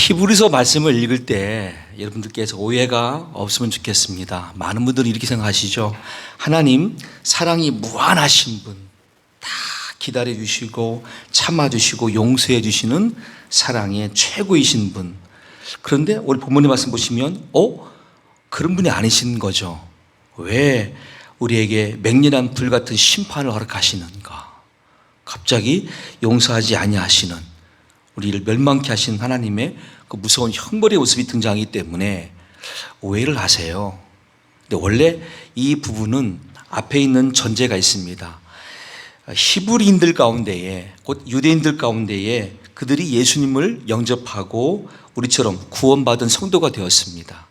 히브리서 말씀을 읽을 때 여러분들께서 오해가 없으면 좋겠습니다. 많은 분들이 이렇게 생각하시죠. 하나님 사랑이 무한하신 분, 다 기다려주시고 참아주시고 용서해주시는 사랑의 최고이신 분. 그런데 오늘 본문의 말씀 보시면 그런 분이 아니신 거죠. 왜 우리에게 맹렬한 불같은 심판을 허락하시는가? 갑자기 용서하지 아니하시는, 우리를 멸망케 하신 하나님의 그 무서운 형벌의 모습이 등장하기 때문에 오해를 하세요. 근데 원래 이 부분은 앞에 있는 전제가 있습니다. 히브리인들 가운데에, 곧 유대인들 가운데에 그들이 예수님을 영접하고 우리처럼 구원받은 성도가 되었습니다.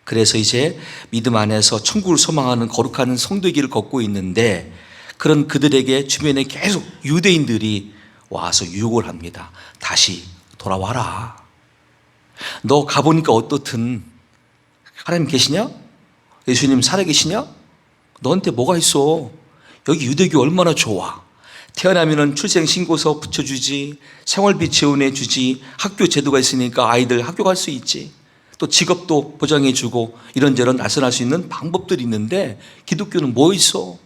그래서 이제 믿음 안에서 천국을 소망하는 거룩한 성도의 길을 걷고 있는데, 그런 그들에게 주변에 계속 유대인들이 와서 유혹을 합니다. 다시 돌아와라. 너 가보니까 어떻든 하나님 계시냐? 예수님 살아계시냐? 너한테 뭐가 있어? 여기 유대교 얼마나 좋아. 태어나면 출생신고서 붙여주지, 생활비 지원해주지, 학교 제도가 있으니까 아이들 학교 갈 수 있지, 또 직업도 보장해주고 이런저런 알선할 수 있는 방법들이 있는데 기독교는 뭐 있어?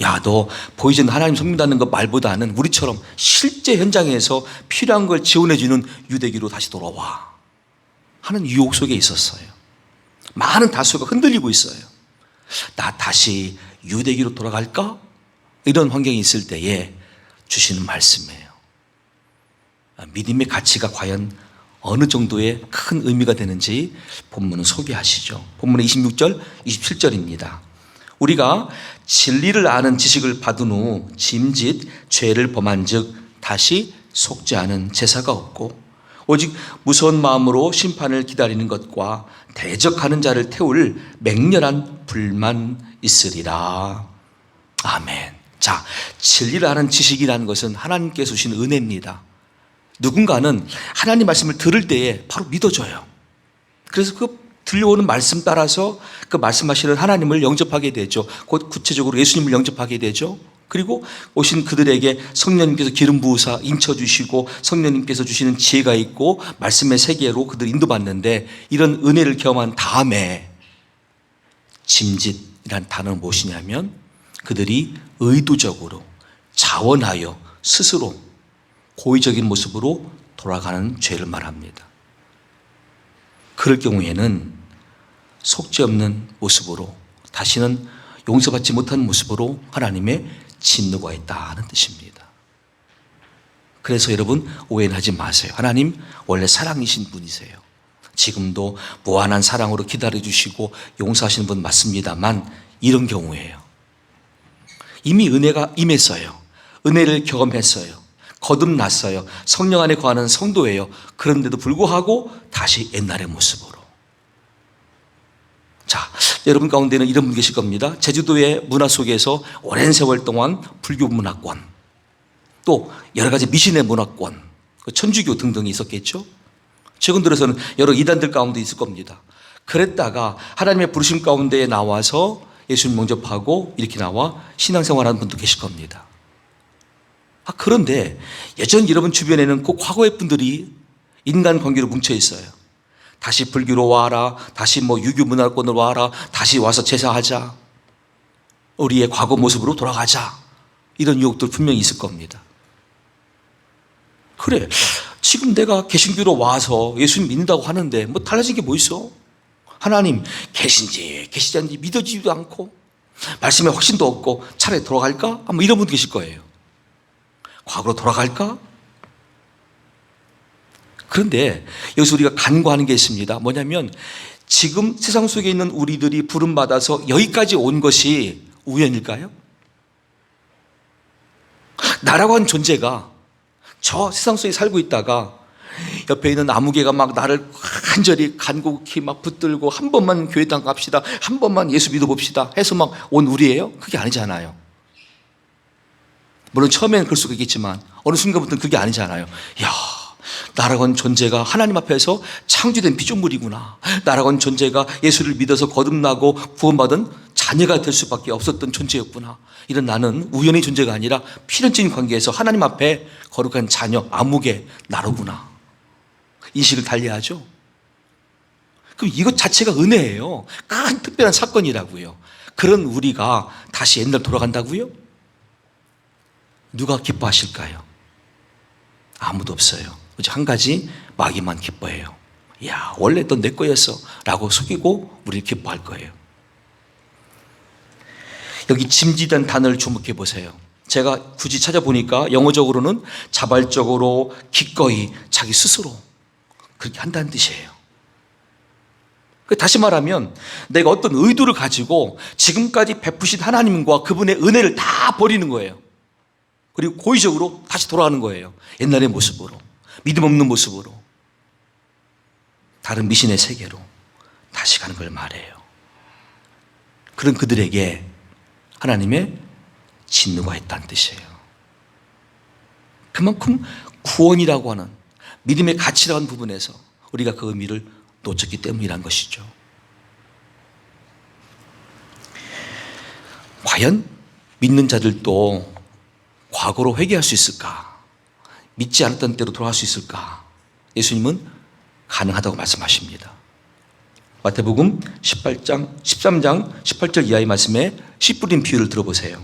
야, 너 보이지 않는 하나님 섬긴다는 것 말보다는 우리처럼 실제 현장에서 필요한 걸 지원해주는 유대교로 다시 돌아와 하는 유혹 속에 있었어요. 많은 다수가 흔들리고 있어요. 나 다시 유대교로 돌아갈까? 이런 환경이 있을 때에 주시는 말씀이에요. 믿음의 가치가 과연 어느 정도의 큰 의미가 되는지 본문은 소개하시죠. 본문의 26절, 27절입니다. 우리가 진리를 아는 지식을 받은 후 짐짓 죄를 범한 즉 다시 속지 않은 제사가 없고 오직 무서운 마음으로 심판을 기다리는 것과 대적하는 자를 태울 맹렬한 불만 있으리라. 아멘. 자, 진리를 아는 지식이라는 것은 하나님께서 주신 은혜입니다. 누군가는 하나님 말씀을 들을 때에 바로 믿어져요. 그래서 그 들려오는 말씀 따라서 그 말씀하시는 하나님을 영접하게 되죠. 곧 구체적으로 예수님을 영접하게 되죠. 그리고 오신 그들에게 성령님께서 기름 부으사 인쳐주시고 성령님께서 주시는 지혜가 있고 말씀의 세계로 그들 인도받는데, 이런 은혜를 경험한 다음에 짐짓이란 단어는 무엇이냐면 그들이 의도적으로 자원하여 스스로 고의적인 모습으로 돌아가는 죄를 말합니다. 그럴 경우에는 속지 없는 모습으로, 다시는 용서받지 못한 모습으로 하나님의 진노가 있다는 뜻입니다. 그래서 여러분 오해는 하지 마세요. 하나님 원래 사랑이신 분이세요. 지금도 무한한 사랑으로 기다려주시고 용서하시는 분 맞습니다만, 이런 경우에요, 이미 은혜가 임했어요. 은혜를 경험했어요. 거듭났어요. 성령 안에 거하는 성도예요. 그런데도 불구하고 다시 옛날의 모습으로. 자, 여러분 가운데는 이런 분 계실 겁니다. 제주도의 문화 속에서 오랜 세월 동안 불교 문화권, 또 여러 가지 미신의 문화권, 천주교 등등이 있었겠죠. 최근 들어서는 여러 이단들 가운데 있을 겁니다. 그랬다가 하나님의 부르심 가운데에 나와서 예수님 영접하고 이렇게 나와 신앙생활하는 분도 계실 겁니다. 그런데 여전히 여러분 주변에는 그 과거의 분들이 인간관계로 뭉쳐 있어요. 다시 불교로 와라, 다시 유교 문화권으로 와라, 다시 와서 제사하자, 우리의 과거 모습으로 돌아가자, 이런 유혹들 분명히 있을 겁니다. 그래, 지금 내가 개신교로 와서 예수님 믿는다고 하는데 달라진 게 뭐 있어? 하나님 계신지 계시지 않는지 믿어지지도 않고 말씀에 확신도 없고 차라리 돌아갈까? 이런 분도 계실 거예요. 과거로 돌아갈까? 그런데 여기서 우리가 간과하는 게 있습니다. 뭐냐면 지금 세상 속에 있는 우리들이 부름받아서 여기까지 온 것이 우연일까요? 나라고 하는 존재가 저 세상 속에 살고 있다가 옆에 있는 아무개가 나를 간절히 간곡히 붙들고 한 번만 교회당 갑시다, 한 번만 예수 믿어봅시다 해서 온 우리예요? 그게 아니잖아요. 물론 처음에는 그럴 수가 있겠지만 어느 순간부터는 그게 아니잖아요. 이야, 나라고 하는 존재가 하나님 앞에서 창조된 피조물이구나. 나라고 하는 존재가 예수를 믿어서 거듭나고 구원받은 자녀가 될 수밖에 없었던 존재였구나. 이런 나는 우연의 존재가 아니라 필연적인 관계에서 하나님 앞에 거룩한 자녀, 아무개, 나로구나. 인식을 달리하죠. 그럼 이것 자체가 은혜예요. 큰 특별한 사건이라고요. 그런 우리가 다시 옛날 돌아간다고요? 누가 기뻐하실까요? 아무도 없어요. 오직 한 가지, 마귀만 기뻐해요. 야, 원래 넌 내 거였어 라고 속이고 우리를 기뻐할 거예요. 여기 짐짓한 단어를 주목해 보세요. 제가 굳이 찾아보니까 영어적으로는 자발적으로, 기꺼이, 자기 스스로 그렇게 한다는 뜻이에요. 다시 말하면 내가 어떤 의도를 가지고 지금까지 베푸신 하나님과 그분의 은혜를 다 버리는 거예요. 그리고 고의적으로 다시 돌아가는 거예요. 옛날의 모습으로, 믿음 없는 모습으로, 다른 미신의 세계로 다시 가는 걸 말해요. 그런 그들에게 하나님의 진노가 있다는 뜻이에요. 그만큼 구원이라고 하는 믿음의 가치라고 하는 부분에서 우리가 그 의미를 놓쳤기 때문이란 것이죠. 과연 믿는 자들도 과거로 회개할 수 있을까? 믿지 않았던 때로 돌아갈 수 있을까? 예수님은 가능하다고 말씀하십니다. 마태복음 13장 18절 이하의 말씀에 씨 뿌린 비유를 들어보세요.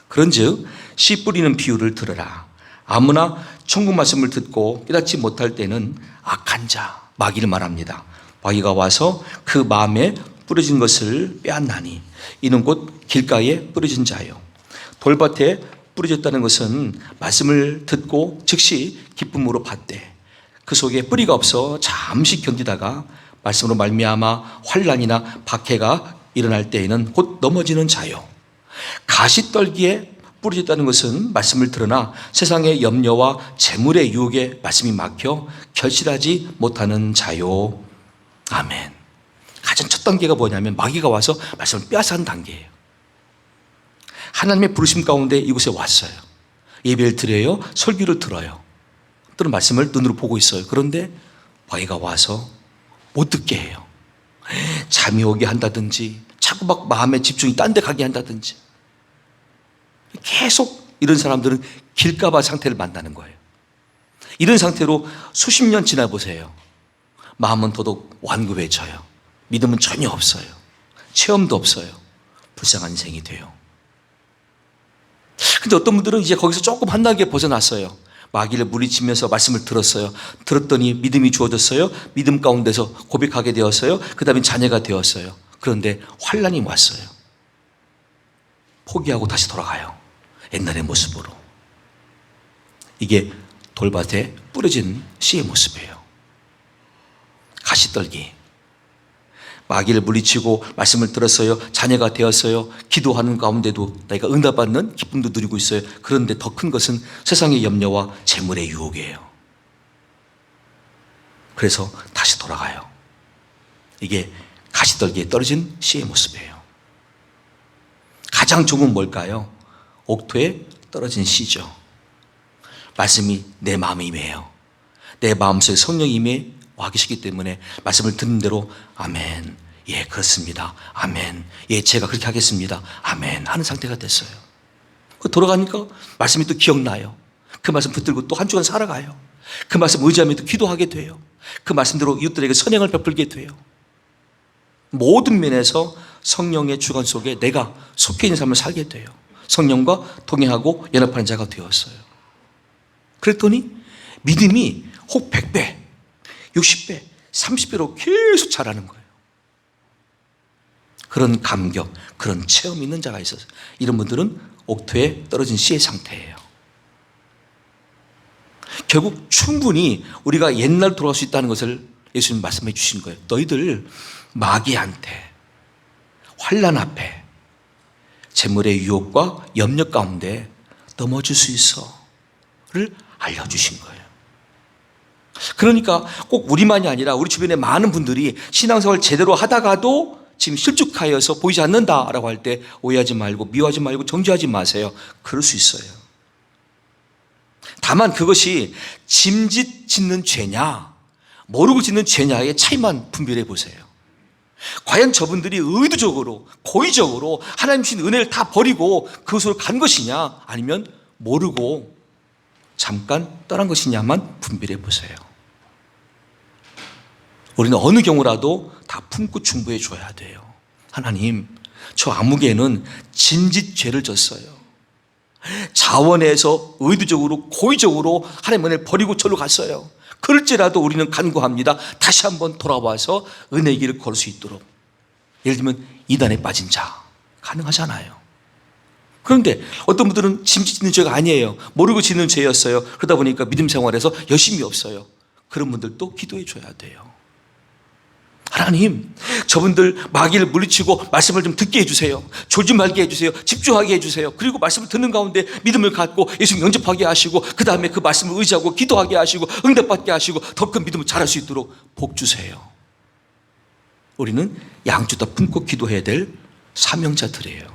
그런즉 씨 뿌리는 비유를 들으라. 아무나 천국 말씀을 듣고 깨닫지 못할 때는 악한 자, 마귀를 말합니다. 마귀가 와서 그 마음에 뿌려진 것을 빼앗나니 이는 곧 길가에 뿌려진 자요. 돌밭에 뿌려졌다는 것은 말씀을 듣고 즉시 기쁨으로 받되 그 속에 뿌리가 없어 잠시 견디다가 말씀으로 말미암아 환난이나 박해가 일어날 때에는 곧 넘어지는 자요. 가시떨기에 뿌려졌다는 것은 말씀을 들으나 세상의 염려와 재물의 유혹에 말씀이 막혀 결실하지 못하는 자요. 아멘. 가장 첫 단계가 뭐냐면 마귀가 와서 말씀을 빼앗아가는 단계예요. 하나님의 부르심 가운데 이곳에 왔어요. 예배를 드려요. 설교를 들어요. 또는 말씀을 눈으로 보고 있어요. 그런데 마귀가 와서 못 듣게 해요. 잠이 오게 한다든지 자꾸 막 마음의 집중이 딴 데 가게 한다든지 계속 이런 사람들은 길가봐 상태를 만나는 거예요. 이런 상태로 수십 년 지나보세요. 마음은 더더욱 완고해져요. 믿음은 전혀 없어요. 체험도 없어요. 불쌍한 인생이 돼요. 근데 어떤 분들은 이제 거기서 조금 한 단계 벗어났어요. 마귀를 물리치면서 말씀을 들었어요. 들었더니 믿음이 주어졌어요. 믿음 가운데서 고백하게 되었어요. 그 다음에 자녀가 되었어요. 그런데 환난이 왔어요. 포기하고 다시 돌아가요. 옛날의 모습으로. 이게 돌밭에 뿌려진 씨의 모습이에요. 가시떨기. 마귀를 물리치고 말씀을 들었어요. 자녀가 되었어요. 기도하는 가운데도 내가 응답받는 기쁨도 누리고 있어요. 그런데 더 큰 것은 세상의 염려와 재물의 유혹이에요. 그래서 다시 돌아가요. 이게 가시떨기에 떨어진 씨의 모습이에요. 가장 좋은 뭘까요? 옥토에 떨어진 씨죠. 말씀이 내 마음에 임해요. 내 마음속에 성령이 임해 와 계시기 때문에 말씀을 듣는 대로 아멘, 예 그렇습니다, 아멘, 예 제가 그렇게 하겠습니다, 아멘 하는 상태가 됐어요. 돌아가니까 말씀이 또 기억나요. 그 말씀 붙들고 또 한 주간 살아가요. 그 말씀 의지하며 또 기도하게 돼요. 그 말씀대로 이웃들에게 선행을 베풀게 돼요. 모든 면에서 성령의 주관 속에 내가 속해 있는 삶을 살게 돼요. 성령과 동행하고 연합하는 자가 되었어요. 그랬더니 믿음이 혹 100배, 60배, 30배로 계속 자라는 거예요. 그런 감격, 그런 체험이 있는 자가 있어서 이런 분들은 옥토에 떨어진 씨의 상태예요. 결국 충분히 우리가 옛날 돌아갈 수 있다는 것을 예수님 말씀해 주신 거예요. 너희들 마귀한테 환난 앞에 재물의 유혹과 염려 가운데 넘어질 수 있어를 알려주신 거예요. 그러니까 꼭 우리만이 아니라 우리 주변에 많은 분들이 신앙생활 제대로 하다가도 지금 실족하여서 보이지 않는다라고 할 때 오해하지 말고 미워하지 말고 정죄하지 마세요. 그럴 수 있어요. 다만 그것이 짐짓 짓는 죄냐 모르고 짓는 죄냐의 차이만 분별해 보세요. 과연 저분들이 의도적으로 고의적으로 하나님 주신 은혜를 다 버리고 그것으로 간 것이냐 아니면 모르고 잠깐 떠난 것이냐만 분별해 보세요. 우리는 어느 경우라도 다 품고 충고해 줘야 돼요. 하나님, 저 아무개는 짐짓 죄를 졌어요. 자원해서 의도적으로 고의적으로 하나님 은혜를 버리고 절로 갔어요. 그럴지라도 우리는 간구합니다. 다시 한번 돌아와서 은혜의 길을 걸을 수 있도록. 예를 들면 이단에 빠진 자 가능하잖아요. 그런데 어떤 분들은 짐짓 짓는 죄가 아니에요. 모르고 짓는 죄였어요. 그러다 보니까 믿음 생활에서 열심히 없어요. 그런 분들도 기도해 줘야 돼요. 하나님, 저분들 마귀를 물리치고 말씀을 좀 듣게 해주세요. 졸지 말게 해주세요. 집중하게 해주세요. 그리고 말씀을 듣는 가운데 믿음을 갖고 예수님 영접하게 하시고 그 다음에 그 말씀을 의지하고 기도하게 하시고 응답받게 하시고 더 큰 믿음을 자랄 수 있도록 복 주세요. 우리는 양쪽 다 품고 기도해야 될 사명자들이에요.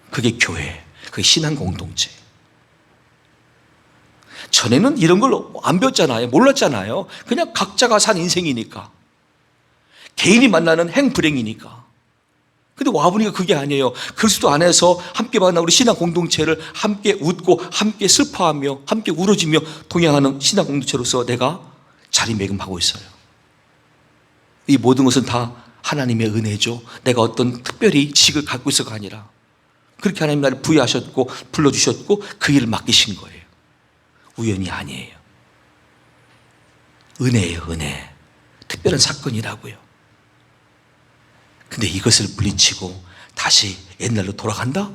그게 교회, 그게 신앙 공동체. 전에는 이런 걸 안 배웠잖아요. 몰랐잖아요. 그냥 각자가 산 인생이니까. 개인이 만나는 행불행이니까. 근데 와보니까 그게 아니에요. 그리스도 안에서 함께 만나 우리 신앙 공동체를 함께 웃고 함께 슬퍼하며 함께 울어지며 동행하는 신앙 공동체로서 내가 자리매김하고 있어요. 이 모든 것은 다 하나님의 은혜죠. 내가 어떤 특별히 지식을 갖고 있어가 아니라 그렇게 하나님 나를 부여하셨고 불러주셨고 그 일을 맡기신 거예요. 우연이 아니에요. 은혜예요, 은혜. 특별한 사건이라고요. 근데 이것을 물리치고 다시 옛날로 돌아간다?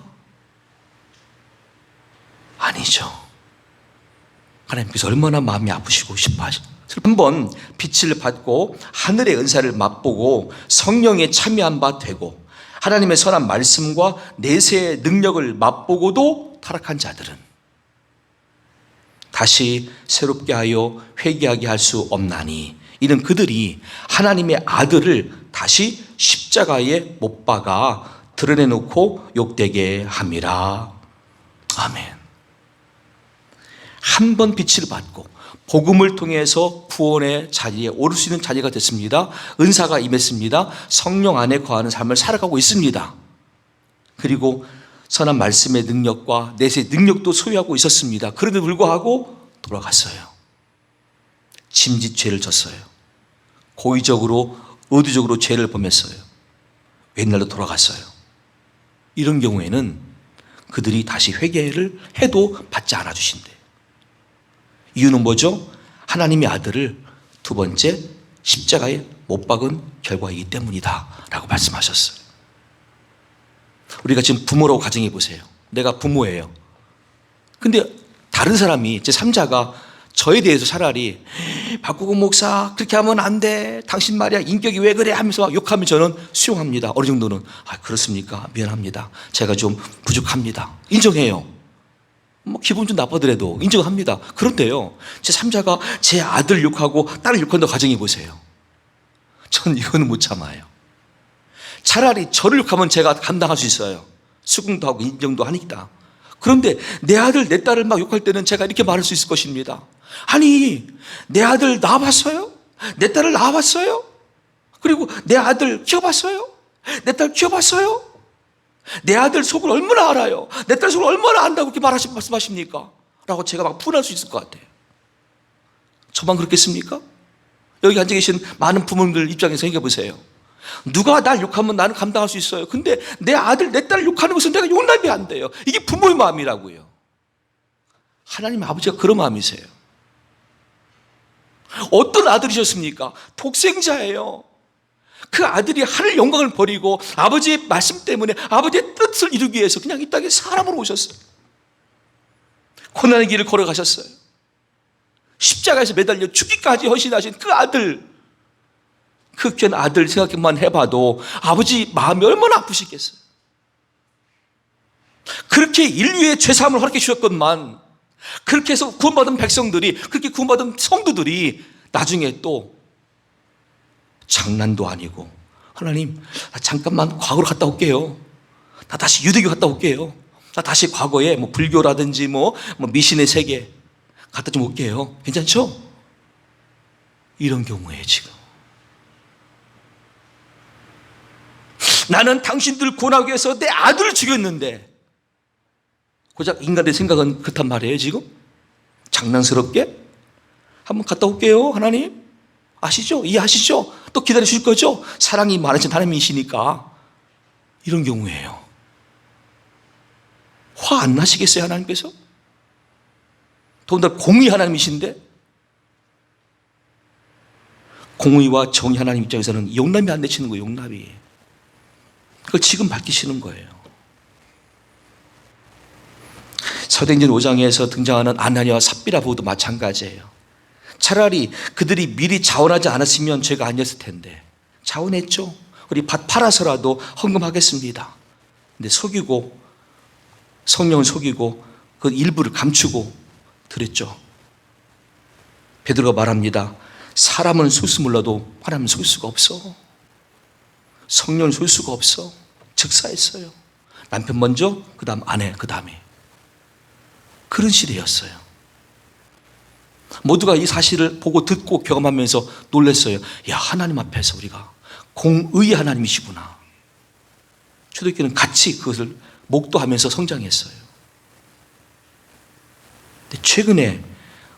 아니죠. 하나님께서 얼마나 마음이 아프시고 싶어 하시죠. 한번 빛을 받고 하늘의 은사를 맛보고 성령에 참여한 바 되고 하나님의 선한 말씀과 내세의 능력을 맛보고도 타락한 자들은 다시 새롭게 하여 회개하게 할 수 없나니 이는 그들이 하나님의 아들을 다시 십자가에 못 박아 드러내놓고 욕되게 함이라. 아멘. 한 번 빛을 받고 복음을 통해서 구원의 자리에 오를 수 있는 자리가 됐습니다. 은사가 임했습니다. 성령 안에 거하는 삶을 살아가고 있습니다. 그리고 선한 말씀의 능력과 내세의 능력도 소유하고 있었습니다. 그런데 불구하고 돌아갔어요. 짐짓 죄를 졌어요. 고의적으로 의도적으로 죄를 범했어요. 옛날로 돌아갔어요. 이런 경우에는 그들이 다시 회개를 해도 받지 않아 주신대요. 이유는 뭐죠? 하나님의 아들을 두 번째 십자가에 못 박은 결과이기 때문이다 라고 말씀하셨어요. 우리가 지금 부모라고 가정해 보세요. 내가 부모예요. 근데 다른 사람이 제 3자가 저에 대해서 차라리 박구공 목사 그렇게 하면 안 돼. 당신 말이야 인격이 왜 그래 하면서 욕하면 저는 수용합니다. 어느 정도는 그렇습니까? 미안합니다. 제가 좀 부족합니다. 인정해요. 뭐 기분 좀 나쁘더라도 인정합니다. 그런데요, 제 3자가 제 아들 욕하고 딸을 욕한다고 가정해 보세요. 저는 이거는 못 참아요. 차라리 저를 욕하면 제가 감당할 수 있어요. 수긍도 하고 인정도 하니까. 그런데 내 아들 내 딸을 막 욕할 때는 제가 이렇게 말할 수 있을 것입니다. 아니, 내 아들 낳아봤어요? 내 딸을 낳아봤어요? 그리고 내 아들 키워봤어요? 내 딸 키워봤어요? 내 아들 속을 얼마나 알아요? 내 딸 속을 얼마나 안다고 그렇게 말씀하십니까? 라고 제가 막 분할 수 있을 것 같아요. 저만 그렇겠습니까? 여기 앉아 계신 많은 부모님들 입장에서 생각해 보세요. 누가 날 욕하면 나는 감당할 수 있어요. 근데 내 아들, 내 딸을 욕하는 것은 내가 용납이 안 돼요. 이게 부모의 마음이라고요. 하나님 아버지가 그런 마음이세요. 어떤 아들이셨습니까? 독생자예요. 그 아들이 하늘 영광을 버리고 아버지의 말씀 때문에 아버지의 뜻을 이루기 위해서 그냥 이 땅에 사람으로 오셨어요. 고난의 길을 걸어가셨어요. 십자가에서 매달려 죽기까지 헌신하신 그 아들, 그 귀한 아들 생각만 해봐도 아버지 마음이 얼마나 아프시겠어요. 그렇게 인류의 죄사함을 허락해 주셨건만 그렇게 해서 구원받은 백성들이, 그렇게 구원받은 성도들이 나중에 또 장난도 아니고, 하나님 나 잠깐만 과거로 갔다 올게요. 나 다시 유대교 갔다 올게요. 나 다시 과거에 뭐 불교라든지 뭐 미신의 세계 갔다 좀 올게요. 괜찮죠? 이런 경우에 지금 나는 당신들 구원하기 위해서 내 아들을 죽였는데, 고작 인간의 생각은 그렇단 말이에요. 지금 장난스럽게 한번 갔다 올게요. 하나님 아시죠? 이해하시죠? 또 기다려 주실 거죠? 사랑이 많으신 하나님이시니까. 이런 경우에요. 화 안 나시겠어요, 하나님께서? 더군다나 공의 하나님이신데, 공의와 정의 하나님 입장에서는 용납이 안 되시는 거예요, 용납이. 그걸 지금 밝히시는 거예요. 사도행전 5장에서 등장하는 아나니아와 삽비라 부부도 마찬가지예요. 차라리 그들이 미리 자원하지 않았으면 죄가 아니었을 텐데, 자원했죠. 우리 밭 팔아서라도 헌금하겠습니다. 근데 속이고, 성령을 속이고 그 일부를 감추고 드렸죠. 베드로가 말합니다. 사람은 속일 수 몰라도 하나님은 속일 수가 없어. 성령을 속일 수가 없어. 즉사했어요. 남편 먼저, 그 다음 아내, 그 다음에. 그런 시대였어요. 모두가 이 사실을 보고 듣고 경험하면서 놀랐어요. 야, 하나님 앞에서 우리가 공의의 하나님이시구나. 초대교회는 같이 그것을 목도하면서 성장했어요. 근데 최근에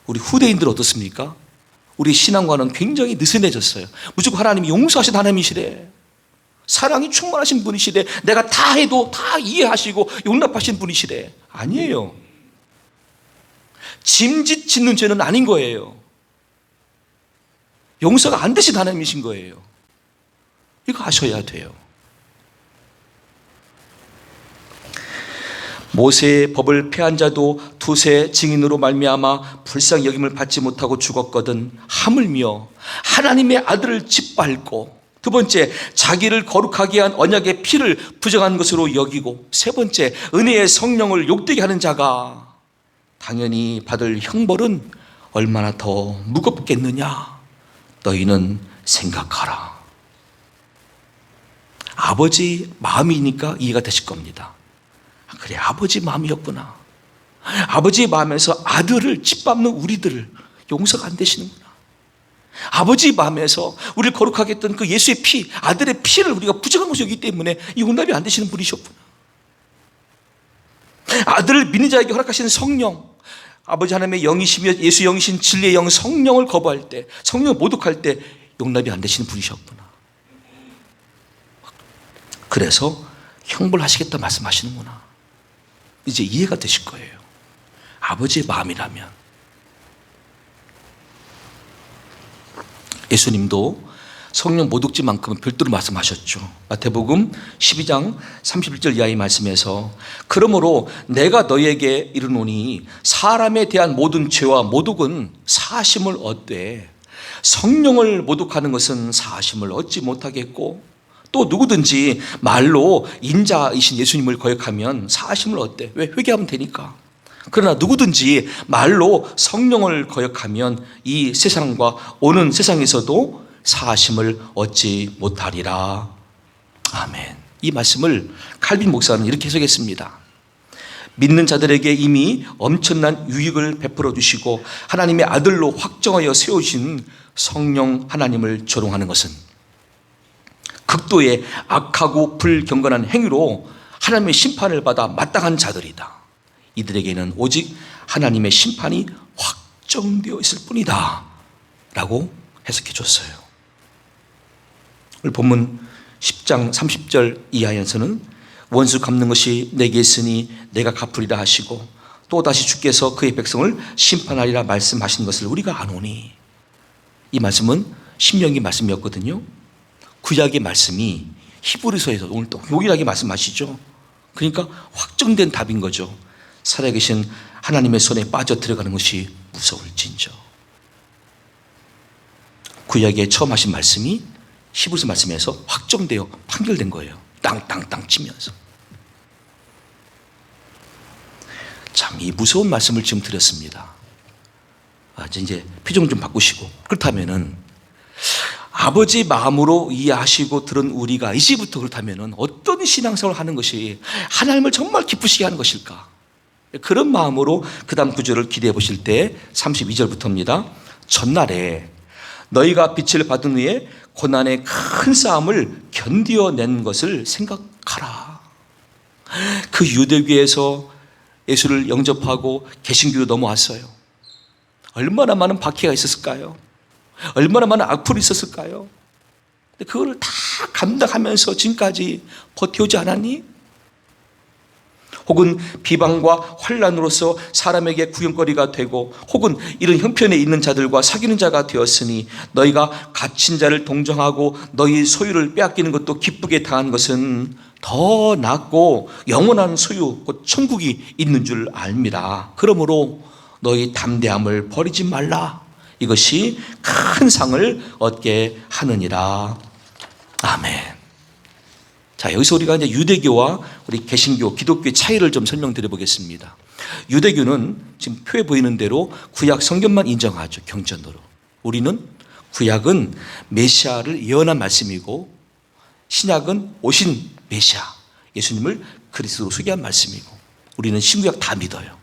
우리 후대인들 어떻습니까? 우리 신앙과는 굉장히 느슨해졌어요. 무조건 하나님이 용서하신 하나님이시래. 사랑이 충만하신 분이시래. 내가 다 해도 다 이해하시고 용납하신 분이시래. 아니에요. 짐짓 짓는 죄는 아닌 거예요. 용서가 안 되신 하나님이신 거예요. 이거 아셔야 돼요. 모세의 법을 폐한 자도 두세 증인으로 말미암아 불쌍히 여김을 받지 못하고 죽었거든 하물며 하나님의 아들을 짓밟고, 두 번째 자기를 거룩하게 한 언약의 피를 부정한 것으로 여기고, 세 번째 은혜의 성령을 욕되게 하는 자가 당연히 받을 형벌은 얼마나 더 무겁겠느냐 너희는 생각하라. 아버지 마음이니까 이해가 되실 겁니다. 그래, 아버지 마음이었구나. 아버지의 마음에서 아들을 짓밟는 우리들을 용서가 안 되시는구나. 아버지 마음에서 우리를 거룩하게 했던 그 예수의 피, 아들의 피를 우리가 부정한 것이기 때문에 용납이 안 되시는 분이셨구나. 아들을 믿는 자에게 허락하시는 성령, 아버지 하나님의 영이시며 예수 영이신 진리의 영 성령을 거부할 때, 성령을 모독할 때 용납이 안 되시는 분이셨구나. 그래서 형벌하시겠다 말씀하시는구나. 이제 이해가 되실 거예요. 아버지의 마음이라면. 예수님도 성령 모독죄만큼은 별도로 말씀하셨죠. 마태복음 12장 31절 이하의 말씀에서 그러므로 내가 너희에게 이르노니 사람에 대한 모든 죄와 모독은 사하심을 얻되 성령을 모독하는 것은 사하심을 얻지 못하겠고, 또 누구든지 말로 인자이신 예수님을 거역하면 사하심을 얻대. 왜? 회개하면 되니까. 그러나 누구든지 말로 성령을 거역하면 이 세상과 오는 세상에서도 사하심을 얻지 못하리라. 아멘. 이 말씀을 칼빈 목사는 이렇게 해석했습니다. 믿는 자들에게 이미 엄청난 유익을 베풀어 주시고 하나님의 아들로 확정하여 세우신 성령 하나님을 조롱하는 것은 극도의 악하고 불경건한 행위로 하나님의 심판을 받아 마땅한 자들이다. 이들에게는 오직 하나님의 심판이 확정되어 있을 뿐이다 라고 해석해 줬어요. 오늘 본문 10장 30절 이하에서는 원수 갚는 것이 내게 있으니 내가 갚으리라 하시고, 또다시 주께서 그의 백성을 심판하리라 말씀하신 것을 우리가 아노니, 이 말씀은 신명기 말씀이었거든요. 구약의 말씀이 히브리서에서 오늘 또 용일하게 말씀하시죠. 그러니까 확정된 답인 거죠. 살아계신 하나님의 손에 빠져 들어가는 것이 무서울진저. 구약에 처음 하신 말씀이 히브리서 말씀에서 확정되어 판결된 거예요. 땅땅땅 치면서. 참 이 무서운 말씀을 지금 드렸습니다. 이제 표정 좀 바꾸시고, 그렇다면은 아버지 마음으로 이해하시고 들은 우리가 이제부터 그렇다면 어떤 신앙생활을 하는 것이 하나님을 정말 기쁘시게 하는 것일까? 그런 마음으로 그 다음 구절을 기대해 보실 때 32절부터입니다. 전날에 너희가 빛을 받은 후에 고난의 큰 싸움을 견디어낸 것을 생각하라. 그 유대교에서 예수를 영접하고 개신교로 넘어왔어요. 얼마나 많은 박해가 있었을까요? 얼마나 많은 악플이 있었을까요? 근데 그걸 다 감당하면서 지금까지 버텨오지 않았니? 혹은 비방과 환난으로서 사람에게 구경거리가 되고, 혹은 이런 형편에 있는 자들과 사귀는 자가 되었으니 너희가 갇힌 자를 동정하고 너희 소유를 빼앗기는 것도 기쁘게 당한 것은 더 낫고 영원한 소유 곧 천국이 있는 줄 압니다. 그러므로 너희 담대함을 버리지 말라. 이것이 큰 상을 얻게 하느니라. 아멘. 자, 여기서 우리가 이제 유대교와 우리 개신교, 기독교의 차이를 좀 설명드려 보겠습니다. 유대교는 지금 표에 보이는 대로 구약 성경만 인정하죠, 경전으로. 우리는 구약은 메시아를 예언한 말씀이고, 신약은 오신 메시아, 예수님을 그리스도로 소개한 말씀이고, 우리는 신구약 다 믿어요.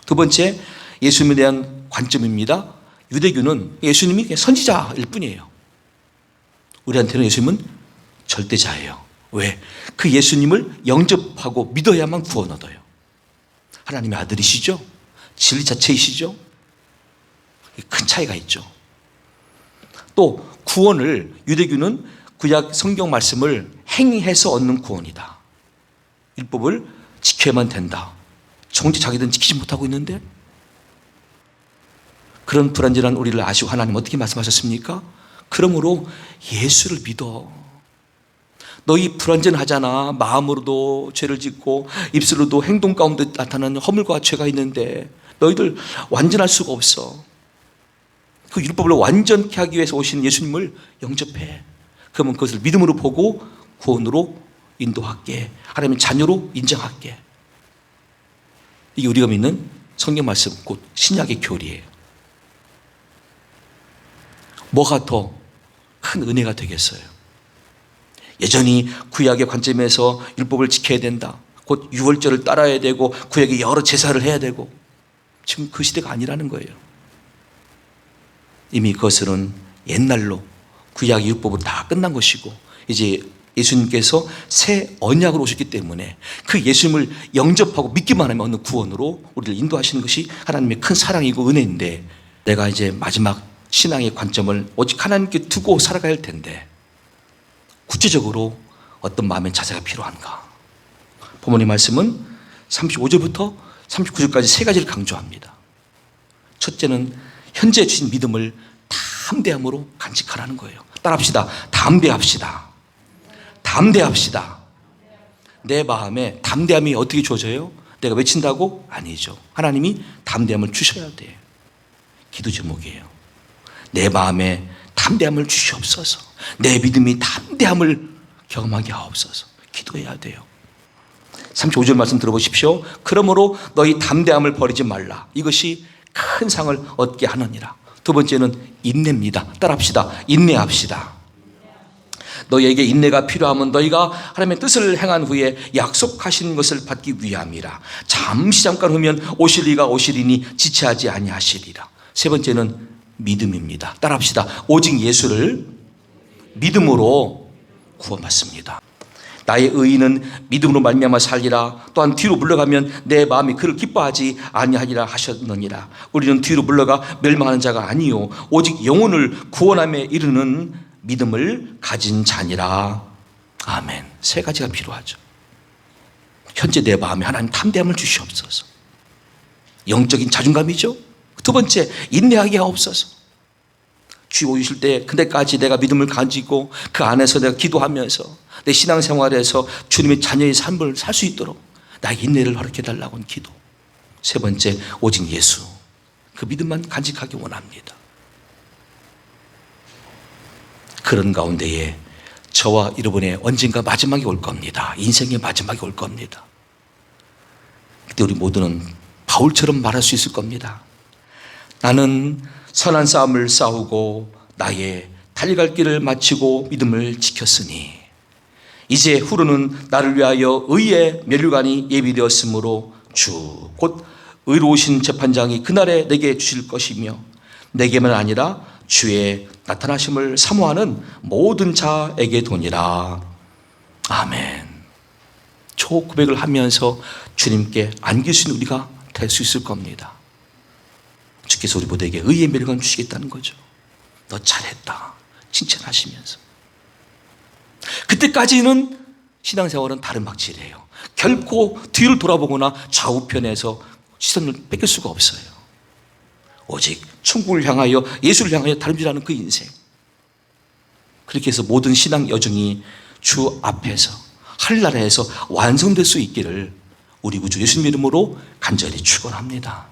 두 번째, 예수님에 대한 관점입니다. 유대교는 예수님이 그냥 선지자일 뿐이에요. 우리한테는 예수님은 절대자예요. 왜? 그 예수님을 영접하고 믿어야만 구원 얻어요. 하나님의 아들이시죠? 진리 자체이시죠? 큰 차이가 있죠. 또 구원을, 유대교는 구약 성경 말씀을 행해서 얻는 구원이다. 율법을 지켜야만 된다. 정작 자기들은 지키지 못하고 있는데, 그런 불완전한 우리를 아시고 하나님 어떻게 말씀하셨습니까? 그러므로 예수를 믿어. 너희 불완전하잖아. 마음으로도 죄를 짓고 입술로도 행동 가운데 나타나는 허물과 죄가 있는데 너희들 완전할 수가 없어. 그 율법을 완전케 하기 위해서 오신 예수님을 영접해. 그러면 그것을 믿음으로 보고 구원으로 인도할게. 하나님의 자녀로 인정할게. 이게 우리가 믿는 성경 말씀, 곧 신약의 교리예요. 뭐가 더 큰 은혜가 되겠어요? 여전히 구약의 관점에서 율법을 지켜야 된다. 곧 유월절을 따라야 되고 구약의 여러 제사를 해야 되고, 지금 그 시대가 아니라는 거예요. 이미 그것은 옛날로 구약의 율법으로 다 끝난 것이고, 이제 예수님께서 새 언약으로 오셨기 때문에 그 예수님을 영접하고 믿기만 하면 얻는 구원으로 우리를 인도하시는 것이 하나님의 큰 사랑이고 은혜인데, 내가 이제 마지막 신앙의 관점을 오직 하나님께 두고 살아가야 할 텐데 구체적으로 어떤 마음의 자세가 필요한가? 부모님 말씀은 35절부터 39절까지 세 가지를 강조합니다. 첫째는 현재 주신 믿음을 담대함으로 간직하라는 거예요. 따라합시다. 담대합시다. 담대합시다. 내 마음에 담대함이 어떻게 주어져요? 내가 외친다고? 아니죠. 하나님이 담대함을 주셔야 돼요. 기도 제목이에요. 내 마음에 담대함을 주시옵소서. 내 믿음이 담대함을 경험하게 하옵소서. 기도해야 돼요. 35절 말씀 들어보십시오. 그러므로 너희 담대함을 버리지 말라. 이것이 큰 상을 얻게 하느니라. 두 번째는 인내입니다. 따라합시다. 인내합시다. 너희에게 인내가 필요하면 너희가 하나님의 뜻을 행한 후에 약속하신 것을 받기 위함이라. 잠깐 후면 오실 이가 오시리니 지체하지 아니하시리라. 세 번째는 믿음입니다. 따라합시다. 오직 예수를 믿음으로 구원받습니다. 나의 의인은 믿음으로 말미암아 살리라. 또한 뒤로 물러가면 내 마음이 그를 기뻐하지 아니하리라 하셨느니라. 우리는 뒤로 물러가 멸망하는 자가 아니요 오직 영혼을 구원함에 이르는 믿음을 가진 자니라. 아멘. 세 가지가 필요하죠. 현재 내 마음에 하나님 담대함을 주시옵소서. 영적인 자존감이죠. 두 번째, 인내하게 하옵소서. 주여 오실 때 그때까지 내가 믿음을 가지고 그 안에서 내가 기도하면서 내 신앙생활에서 주님의 자녀의 삶을 살 수 있도록 나에게 인내를 허락해 달라고 하는 기도. 세 번째, 오직 예수. 그 믿음만 간직하기 원합니다. 그런 가운데에 저와 여러분의 언젠가 마지막이 올 겁니다. 인생의 마지막이 올 겁니다. 그때 우리 모두는 바울처럼 말할 수 있을 겁니다. 나는 선한 싸움을 싸우고 나의 달려갈 길을 마치고 믿음을 지켰으니 이제 후로는 나를 위하여 의의 면류관이 예비되었으므로 주 곧 의로우신 재판장이 그날에 내게 주실 것이며 내게만 아니라 주의 나타나심을 사모하는 모든 자에게 도니라. 아멘. 초 고백을 하면서 주님께 안길 수 있는 우리가 될 수 있을 겁니다. 주께서 우리 모두에게 의의 면류관 주시겠다는 거죠. 너 잘했다. 칭찬하시면서. 그때까지는 신앙생활은 다른 박질이에요. 결코 뒤를 돌아보거나 좌우편에서 시선을 뺏길 수가 없어요. 오직 천국을 향하여 예수를 향하여 다름질하는 그 인생. 그렇게 해서 모든 신앙 여정이 주 앞에서 하늘나라에서 완성될 수 있기를 우리 구주 예수님 이름으로 간절히 축원합니다.